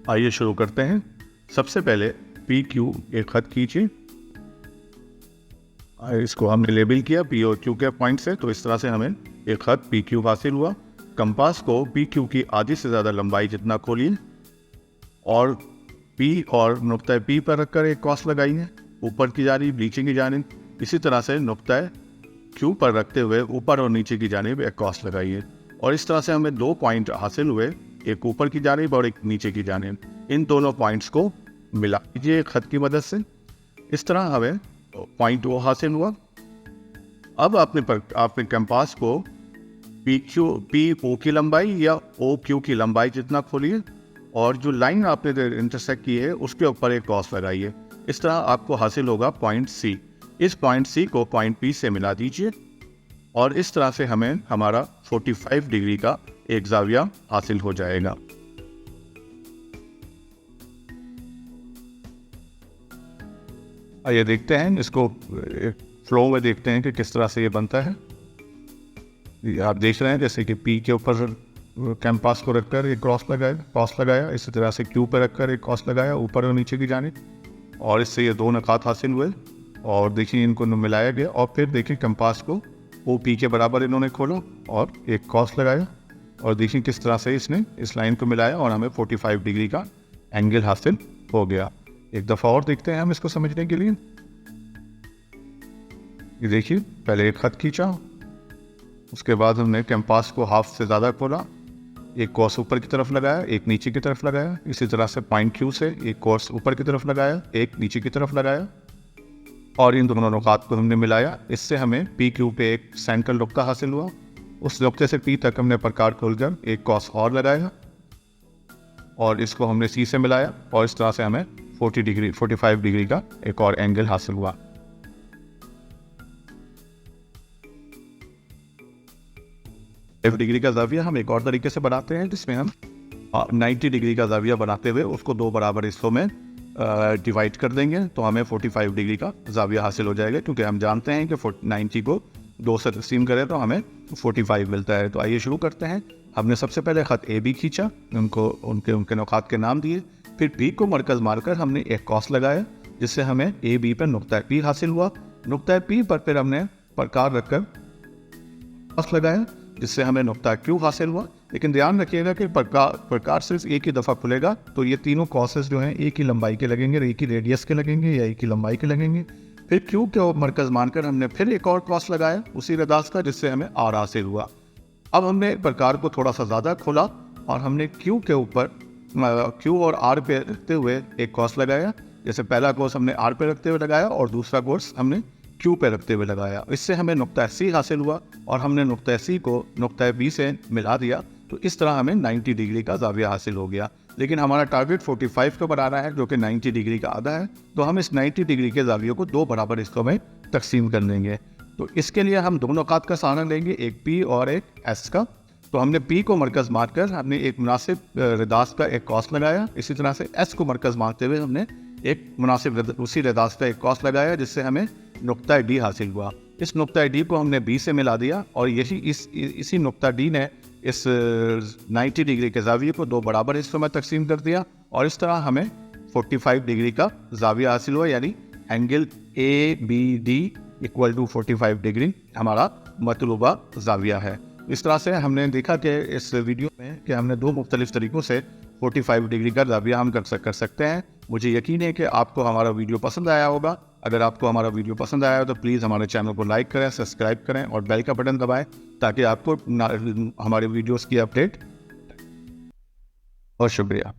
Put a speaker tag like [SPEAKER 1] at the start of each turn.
[SPEAKER 1] आइए शुरू करते हैं। सबसे पहले पी क्यू एक खत खींचिए। इसको हमने लेबल किया पी और क्यू के पॉइंट से, तो इस तरह से हमें एक खत पी क्यू हासिल हुआ। कंपास को पी क्यू की आधी से ज़्यादा लंबाई जितना खोलिए और पी और नुक्ता पी पर रखकर एक क्रॉस लगाइए ऊपर की जानिब नीचे की जानिब। इसी तरह से नुक्ता क्यू पर रखते हुए ऊपर और नीचे की जानिब एक क्रॉस लगाइए और इस तरह से हमें 2 पॉइंट हासिल हुए, एक ऊपर की जानिब और एक नीचे की जानिब। इन दोनों पॉइंट्स को मिला दीजिए खत की मदद से। इस तरह हमें पॉइंट वो हासिल हुआ। अब आपने कंपास को पी ओ की लंबाई या ओ क्यू की लंबाई जितना खोलिए और जो लाइन आपने इंटरसेक्ट की है उसके ऊपर एक क्रॉस लगाइए। इस तरह आपको हासिल होगा पॉइंट सी। इस पॉइंट सी को पॉइंट पी से मिला दीजिए और इस तरह से हमें हमारा 45 डिग्री का एक ज़ाविया हासिल हो जाएगा। आइए देखते हैं इसको फ्लो में, देखते हैं कि किस तरह से ये बनता है। आप देख रहे हैं जैसे कि पी के ऊपर कैंपास को रखकर एक क्रॉस लगाया, इसी तरह से क्यू पर रखकर एक क्रॉस लगाया ऊपर और नीचे की जानिब और इससे ये 2 नकात हासिल हुए। और देखिए इनको मिलाया गया और फिर देखिए कंपास को ओ पी के बराबर इन्होंने खोला और एक क्रॉस लगाया और देखिए किस तरह से इसने इस लाइन को मिलाया और हमें 45 डिग्री का एंगल हासिल हो गया। एक दफ़ा और देखते हैं हम इसको समझने के लिए। ये देखिए पहले एक खत खींचा, उसके बाद हमने कंपास को हाफ से ज़्यादा खोला, एक क्रॉस ऊपर की तरफ लगाया, एक नीचे की तरफ लगाया। इसी तरह से पॉइंट क्यू से एक क्रॉस ऊपर की तरफ लगाया, एक नीचे की तरफ लगाया और इन दोनों नुकात को हमने मिलाया। इससे हमें पी क्यू पे एक सेंट्रल नुक्ता हासिल हुआ। उस नुक्ते से पी तक हमने प्रकार खोलकर एक क्रॉस और लगाया और इसको हमने सी से मिलाया और इस तरह से हमें 45 डिग्री का एक और एंगल हासिल हुआ। डिग्री का ज़ाविया हम एक और तरीके से बनाते हैं जिसमें हम 90 डिग्री का ज़ाविया बनाते हुए उसको 2 बराबर हिस्सों में डिवाइड कर देंगे, तो हमें 45 डिग्री का ज़ाविया हासिल हो जाएगा। क्योंकि हम जानते हैं कि 90 को 2 से तकसीम करें तो हमें 45 मिलता है। तो आइए शुरू करते हैं। हमने सबसे पहले ख़त ए बी खींचा, उनके नुकात के नाम दिए, फिर पी को मरकज़ मारकर हमने एक क्रॉस लगाया जिससे हमें ए बी पर नुक्ता पी हासिल हुआ। नुक्ता पी पर फिर हमने प्रकार रखकर क्रॉस लगाया जिससे हमें नुक्ता क्यू हासिल हुआ। लेकिन ध्यान रखिएगा कि प्रकार सिर्फ एक ही दफ़ा खुलेगा, तो ये तीनों क्रॉसेस जो हैं एक ही लंबाई के लगेंगे, एक ही रेडियस के लगेंगे या एक ही लंबाई के लगेंगे। फिर क्यू के मरकज़ मानकर हमने फिर एक और क्रॉस लगाया उसी रदास का जिससे हमें आर हासिल हुआ। अब हमने प्रकार को थोड़ा सा ज़्यादा खोला और हमने क्यू के ऊपर क्यू और आर पे रखते हुए एक क्रॉस लगाया। जैसे पहला क्रॉस हमने आर पे रखते हुए लगाया और दूसरा क्रॉस हमने क्यू पे रखते हुए लगाया। इससे हमें नुक्ता सी हासिल हुआ और हमने नुक्ता सी को नुक्ता बी से मिला दिया, तो इस तरह हमें 90 डिग्री का ज़ाविया हासिल हो गया। लेकिन हमारा टारगेट 45 को बनाना है जो कि 90 डिग्री का आधा है, तो हम इस 90 डिग्री के ज़ावियों को 2 बराबर हिस्सों में तकसीम कर लेंगे। तो इसके लिए हम 2 नुकात का सहारा लेंगे, एक पी और एक एस का। तो हमने पी को मरकज़ मारकर हमने एक मुनासिब रदास का एक क्रॉस लगाया। इसी तरह से एस को मरकज़ मारते हुए हमने एक मुनासिब उसी रदास का एक क्रॉस लगाया जिससे हमें नुक्ता डी हासिल हुआ। इस नुक्ता डी को हमने बी से मिला दिया और इसी नुक्ता डी ने इस 90 डिग्री के ज़ाविये को 2 बराबर हिस्सों में तकसीम कर दिया और इस तरह हमें 45 डिग्री का ज़ाविया हासिल हुआ, यानी angle A B D equal to 45 degree हमारा मतलूबा ज़ाविया है। इस तरह से हमने देखा कि इस वीडियो में कि हमने 2 मुख्तलिफ तरीक़ों से 45 डिग्री का ज़ाविया हम कर सकते हैं। मुझे यकीन है कि आपको हमारा वीडियो पसंद आया होगा। अगर आपको हमारा वीडियो पसंद आया हो तो प्लीज़ हमारे चैनल को लाइक करें, सब्सक्राइब करें और बेल का बटन दबाएं ताकि आपको हमारे वीडियोस की अपडेट। बहुत शुक्रिया।